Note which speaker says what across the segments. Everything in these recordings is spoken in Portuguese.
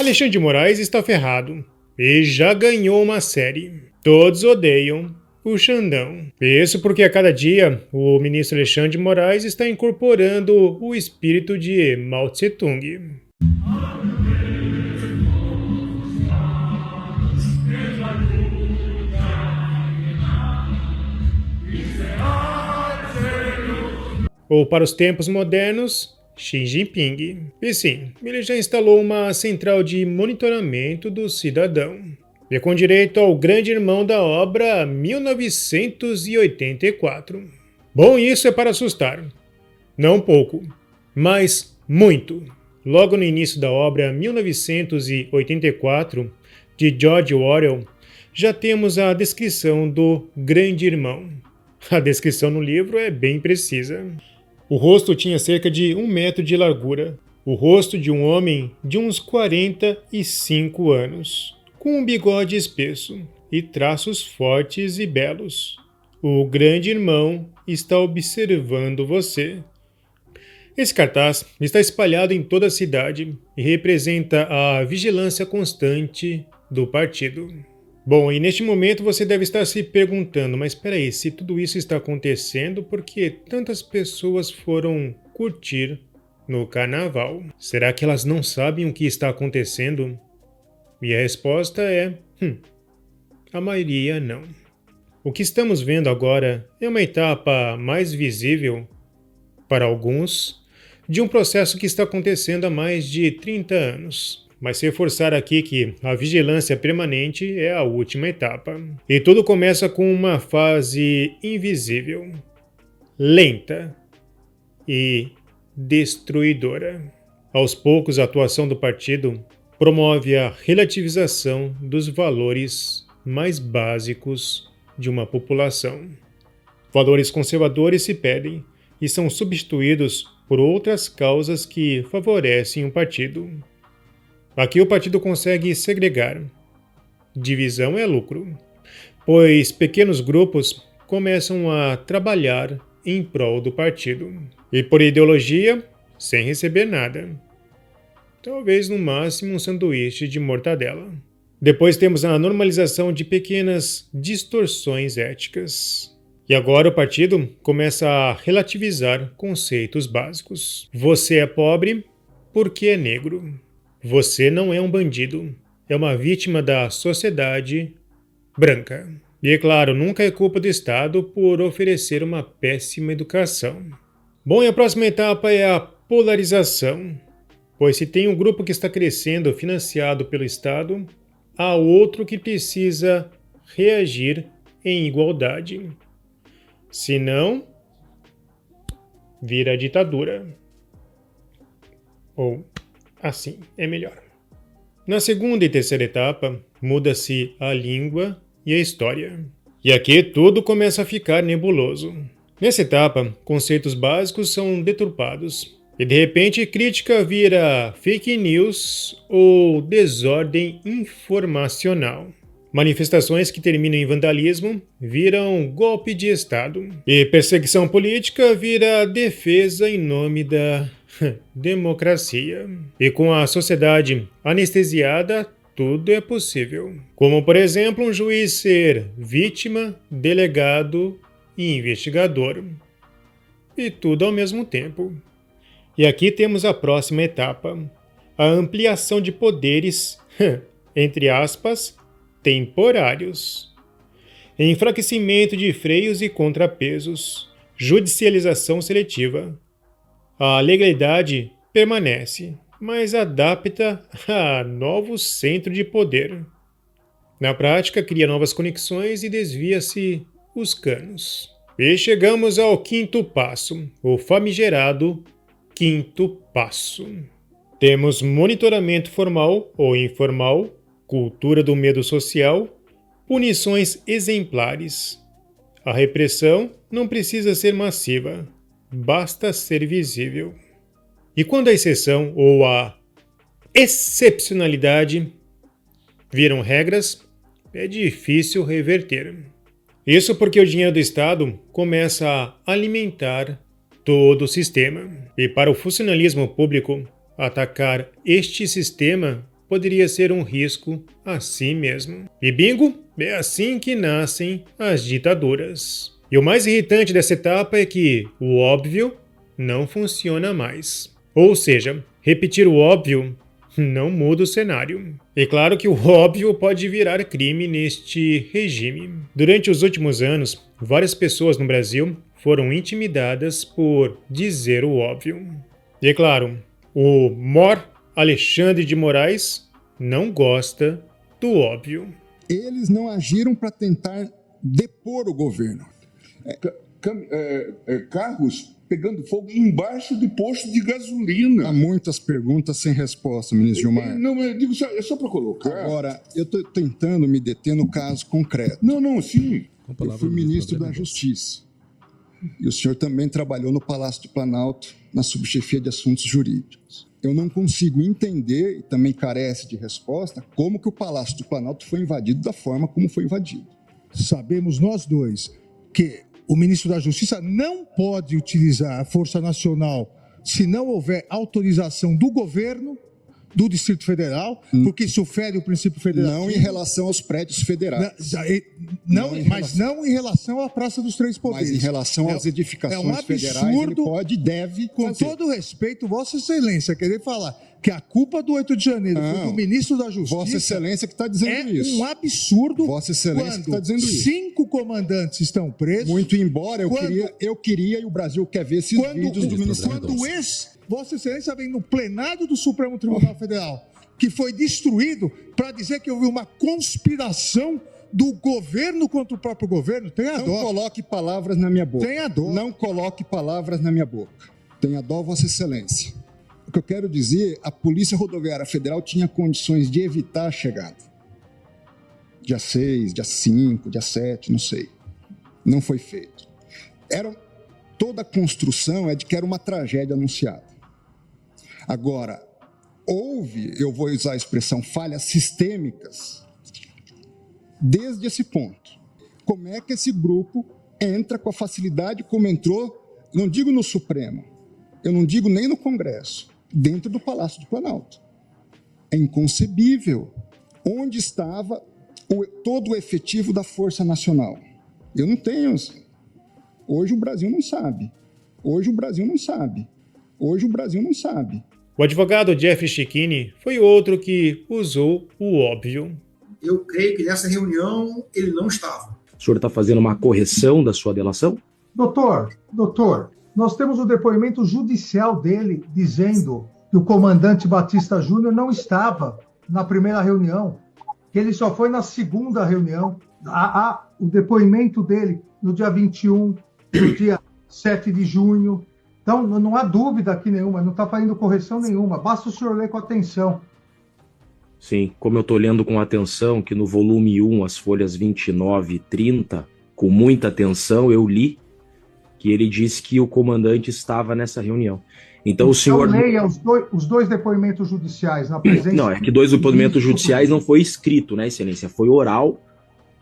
Speaker 1: Alexandre de Moraes está ferrado e já ganhou uma série. Todos odeiam o Xandão. Isso porque a cada dia o ministro Alexandre de Moraes está incorporando o espírito de Mao Tse-tung. Ou para os tempos modernos, Xi Jinping. E sim, ele já instalou uma central de monitoramento do cidadão. E com direito ao grande irmão da obra 1984. Bom, isso é para assustar. Não pouco, mas muito. Logo no início da obra 1984, de George Orwell, já temos a descrição do grande irmão. A descrição no livro é bem precisa. O rosto tinha cerca de 1 metro de largura. O rosto de um homem de uns 45 anos, com um bigode espesso e traços fortes e belos. O grande irmão está observando você. Esse cartaz está espalhado em toda a cidade e representa a vigilância constante do partido. Bom, e neste momento você deve estar se perguntando, mas espera aí, se tudo isso está acontecendo, por que tantas pessoas foram curtir no carnaval? Será que elas não sabem o que está acontecendo? E a resposta é, a maioria não. O que estamos vendo agora é uma etapa mais visível, para alguns, de um processo que está acontecendo há mais de 30 anos. Mas reforçar aqui que a vigilância permanente é a última etapa. E tudo começa com uma fase invisível, lenta e destruidora. Aos poucos, a atuação do partido promove a relativização dos valores mais básicos de uma população. Valores conservadores se perdem e são substituídos por outras causas que favorecem o partido. Aqui o partido consegue segregar. Divisão é lucro, pois pequenos grupos começam a trabalhar em prol do partido. E por ideologia, sem receber nada. Talvez no máximo um sanduíche de mortadela. Depois temos a normalização de pequenas distorções éticas. E agora o partido começa a relativizar conceitos básicos. Você é pobre porque é negro. Você não é um bandido, é uma vítima da sociedade branca. E é claro, nunca é culpa do Estado por oferecer uma péssima educação. Bom, e a próxima etapa é a polarização, pois se tem um grupo que está crescendo financiado pelo Estado, há outro que precisa reagir em igualdade. Senão, vira ditadura. Ou assim é melhor. Na segunda e terceira etapa, muda-se a língua e a história. E aqui tudo começa a ficar nebuloso. Nessa etapa, conceitos básicos são deturpados. E de repente, crítica vira fake news ou desordem informacional. Manifestações que terminam em vandalismo viram golpe de Estado. E perseguição política vira defesa em nome da democracia. E com a sociedade anestesiada, tudo é possível. Como, por exemplo, um juiz ser vítima, delegado e investigador. E tudo ao mesmo tempo. E aqui temos a próxima etapa, a ampliação de poderes, entre aspas, temporários. Enfraquecimento de freios e contrapesos, judicialização seletiva. A legalidade permanece, mas adapta a novo centro de poder. Na prática, cria novas conexões e desvia-se os canos. E chegamos ao quinto passo, o famigerado quinto passo. Temos monitoramento formal ou informal, cultura do medo social, punições exemplares. A repressão não precisa ser massiva, basta ser visível. E quando a exceção ou a excepcionalidade viram regras, é difícil reverter. Isso porque o dinheiro do Estado começa a alimentar todo o sistema. E para o funcionalismo público, atacar este sistema poderia ser um risco a si mesmo. E bingo, é assim que nascem as ditaduras. E o mais irritante dessa etapa é que o óbvio não funciona mais. Ou seja, repetir o óbvio não muda o cenário. É claro que o óbvio pode virar crime neste regime. Durante os últimos anos, várias pessoas no Brasil foram intimidadas por dizer o óbvio. E é claro, o Mor Alexandre de Moraes não gosta do óbvio.
Speaker 2: Eles não agiram para tentar depor o governo.
Speaker 3: Carros pegando fogo embaixo de posto de gasolina.
Speaker 2: Há muitas perguntas sem resposta, ministro Gilmar.
Speaker 3: Não, mas digo, é só para colocar.
Speaker 2: Agora, eu estou tentando me deter no caso concreto.
Speaker 3: Não, sim.
Speaker 2: Eu fui ministro da Justiça. E o senhor também trabalhou no Palácio do Planalto, na subchefia de assuntos jurídicos. Eu não consigo entender, e também carece de resposta, como que o Palácio do Planalto foi invadido da forma como foi invadido.
Speaker 4: Sabemos nós dois que o ministro da Justiça não pode utilizar a Força Nacional se não houver autorização do governo, do Distrito Federal, porque isso fere o princípio federal.
Speaker 2: Não em relação aos prédios federais.
Speaker 4: Não em relação à Praça dos Três Poderes.
Speaker 2: Mas em relação às edificações federais, ele pode e deve
Speaker 4: com
Speaker 2: fazer.
Speaker 4: todo respeito, Vossa Excelência, querer falar que a culpa do 8 de janeiro foi do ministro da Justiça...
Speaker 2: Vossa Excelência que está dizendo isso.
Speaker 4: É um absurdo.
Speaker 2: Vossa Excelência que está dizendo isso.
Speaker 4: 5 comandantes estão presos.
Speaker 2: Muito embora eu queria e o Brasil quer ver esses vídeos do ministro.
Speaker 4: Vossa Excelência vem no plenário do Supremo Tribunal Federal, que foi destruído, para dizer que houve uma conspiração do governo contra o próprio governo. Tenha dó.
Speaker 2: Não coloque palavras na minha boca.
Speaker 4: Tenha dó.
Speaker 2: Não coloque palavras na minha boca. Tenha dó, Vossa Excelência. O que eu quero dizer, a Polícia Rodoviária Federal tinha condições de evitar a chegada. Dia 6, dia 5, dia 7, não sei. Não foi feito. Toda a construção é de que era uma tragédia anunciada. Agora, houve, eu vou usar a expressão, falhas sistêmicas desde esse ponto. Como é que esse grupo entra com a facilidade como entrou, não digo no Supremo, eu não digo nem no Congresso, dentro do Palácio do Planalto? É inconcebível. Onde estava todo o efetivo da Força Nacional? Eu não tenho. Hoje o Brasil não sabe. Hoje o Brasil não sabe. Hoje o Brasil não sabe.
Speaker 1: O advogado Jeffrey Checchini foi outro que usou o óbvio.
Speaker 5: Eu creio que nessa reunião ele não estava.
Speaker 6: O senhor está fazendo uma correção da sua delação?
Speaker 7: Doutor, nós temos o depoimento judicial dele dizendo que o comandante Batista Júnior não estava na primeira reunião, que ele só foi na segunda reunião. O depoimento dele no dia 21, no dia 7 de junho. Então, não há dúvida aqui nenhuma, não está fazendo correção nenhuma. Basta o senhor ler com atenção.
Speaker 6: Sim, como eu estou lendo com atenção, que no volume 1, as folhas 29 e 30, com muita atenção, eu li que ele disse que o comandante estava nessa reunião. Então o senhor...
Speaker 7: leia os dois depoimentos judiciais na presença...
Speaker 6: Não, é que 2 depoimentos judiciais não foi escrito, né, excelência? Foi oral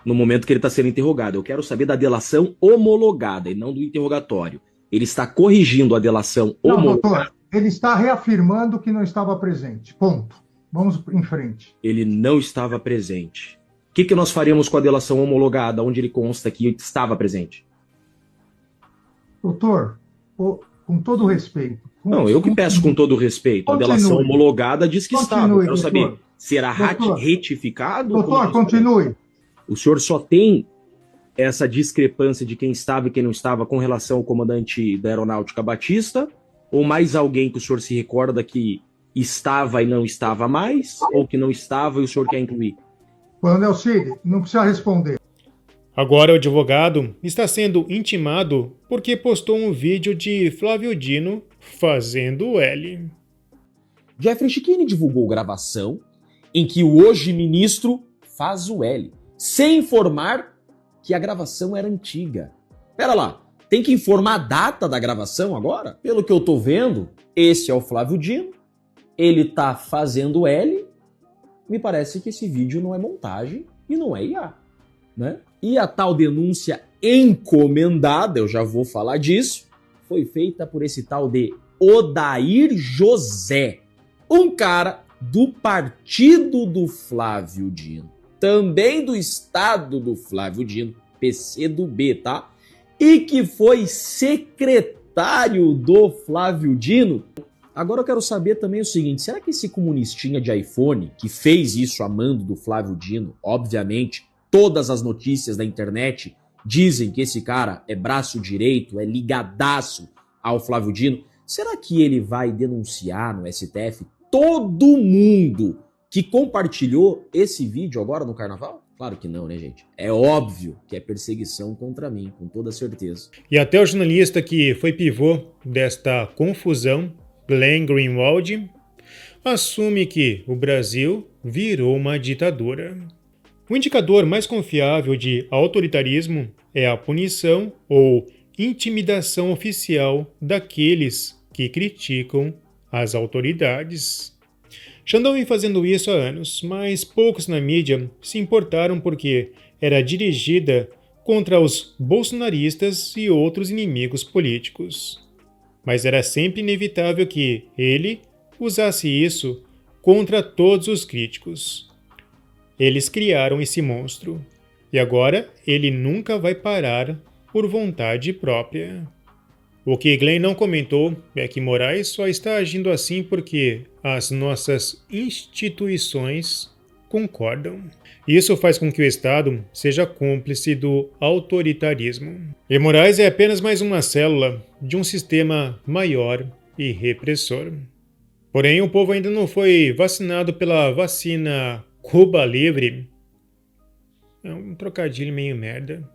Speaker 6: no momento que ele está sendo interrogado. Eu quero saber da delação homologada e não do interrogatório. Ele está corrigindo a delação homologada.
Speaker 7: Não, doutor, ele está reafirmando que não estava presente. Ponto. Vamos em frente.
Speaker 6: Ele não estava presente. O que nós faríamos com a delação homologada, onde ele consta que estava presente?
Speaker 7: Doutor, com todo respeito...
Speaker 6: Não, eu que peço com todo respeito.
Speaker 7: Continue.
Speaker 6: A delação homologada diz que estava. Eu quero
Speaker 7: doutor.
Speaker 6: saber, será retificado?
Speaker 7: Doutor, continue.
Speaker 6: O senhor só tem essa discrepância de quem estava e quem não estava com relação ao comandante da Aeronáutica Batista? Ou mais alguém que o senhor se recorda que estava e não estava mais? Ou que não estava e o senhor quer incluir?
Speaker 7: Coronel Cid, não precisa responder.
Speaker 1: Agora o advogado está sendo intimado porque postou um vídeo de Flávio Dino fazendo o L.
Speaker 8: Jeffrey Checchini divulgou gravação em que o hoje ministro faz o L, sem informar que a gravação era antiga. Pera lá, tem que informar a data da gravação agora? Pelo que eu tô vendo, esse é o Flávio Dino, ele tá fazendo L, me parece que esse vídeo não é montagem e não é IA, né? E a tal denúncia encomendada, eu já vou falar disso, foi feita por esse tal de Odair José, um cara do partido do Flávio Dino, também do estado do Flávio Dino, PCdoB, tá? E que foi secretário do Flávio Dino. Agora eu quero saber também o seguinte, será que esse comunistinha de iPhone, que fez isso a mando do Flávio Dino, obviamente, todas as notícias da internet dizem que esse cara é braço direito, é ligadaço ao Flávio Dino, será que ele vai denunciar no STF todo mundo que compartilhou esse vídeo agora no Carnaval? Claro que não, né, gente? É óbvio que é perseguição contra mim, com toda certeza.
Speaker 1: E até o jornalista que foi pivô desta confusão, Glenn Greenwald, assume que o Brasil virou uma ditadura. O indicador mais confiável de autoritarismo é a punição ou intimidação oficial daqueles que criticam as autoridades. Xandão vem fazendo isso há anos, mas poucos na mídia se importaram porque era dirigida contra os bolsonaristas e outros inimigos políticos. Mas era sempre inevitável que ele usasse isso contra todos os críticos. Eles criaram esse monstro, e agora ele nunca vai parar por vontade própria. O que Glenn não comentou é que Moraes só está agindo assim porque as nossas instituições concordam. Isso faz com que o Estado seja cúmplice do autoritarismo. E Moraes é apenas mais uma célula de um sistema maior e repressor. Porém, o povo ainda não foi vacinado pela vacina Cuba Livre. É um trocadilho meio merda.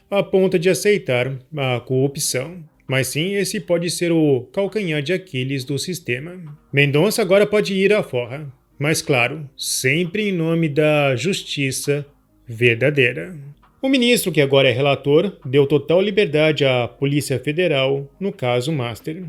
Speaker 1: A ponto de aceitar a corrupção. Mas sim, esse pode ser o calcanhar de Aquiles do sistema. Mendonça agora pode ir à forra. Mas claro, sempre em nome da justiça verdadeira. O ministro, que agora é relator, deu total liberdade à Polícia Federal no caso Master.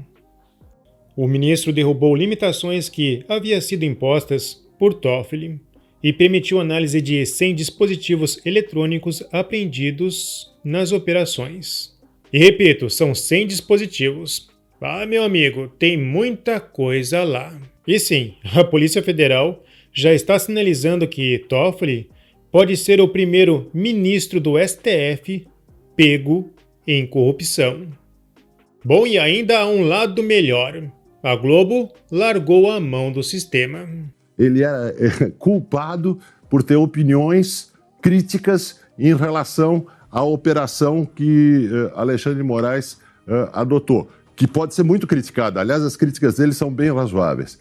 Speaker 1: O ministro derrubou limitações que haviam sido impostas por Toffoli e permitiu análise de 100 dispositivos eletrônicos apreendidos nas operações. E repito, são 100 dispositivos. Ah, meu amigo, tem muita coisa lá. E sim, a Polícia Federal já está sinalizando que Toffoli pode ser o primeiro ministro do STF pego em corrupção. Bom, e ainda há um lado melhor. A Globo largou a mão do sistema.
Speaker 9: Ele é culpado por ter opiniões críticas em relação à operação que Alexandre de Moraes adotou, que pode ser muito criticada. Aliás, as críticas dele são bem razoáveis.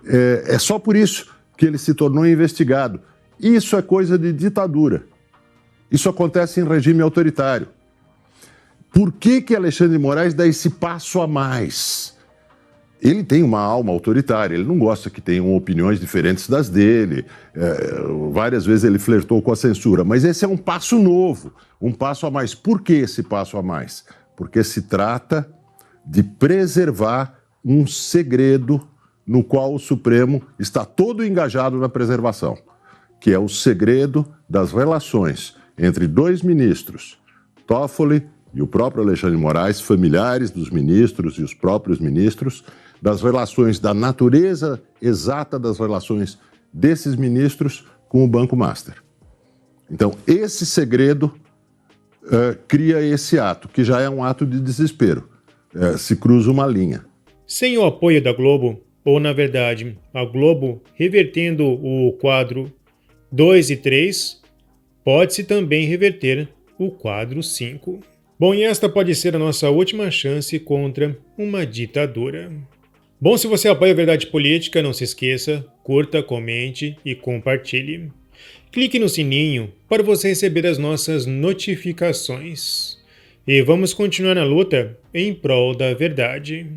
Speaker 9: É só por isso que ele se tornou investigado. Isso é coisa de ditadura. Isso acontece em regime autoritário. Por que Alexandre de Moraes dá esse passo a mais? Ele tem uma alma autoritária, ele não gosta que tenham opiniões diferentes das dele. Várias vezes ele flertou com a censura, mas esse é um passo novo, um passo a mais. Por que esse passo a mais? Porque se trata de preservar um segredo no qual o Supremo está todo engajado na preservação, que é o segredo das relações entre dois ministros, Toffoli e o próprio Alexandre de Moraes, familiares dos ministros e os próprios ministros, das relações, da natureza exata das relações desses ministros com o Banco Master. Então, esse segredo cria esse ato, que já é um ato de desespero. Se cruza uma linha.
Speaker 1: Sem o apoio da Globo, ou na verdade, a Globo revertendo o quadro 2 e 3, pode-se também reverter o quadro 5. Bom, e esta pode ser a nossa última chance contra uma ditadura. Bom, se você apoia a Verdade Política, não se esqueça, curta, comente e compartilhe. Clique no sininho para você receber as nossas notificações. E vamos continuar na luta em prol da verdade.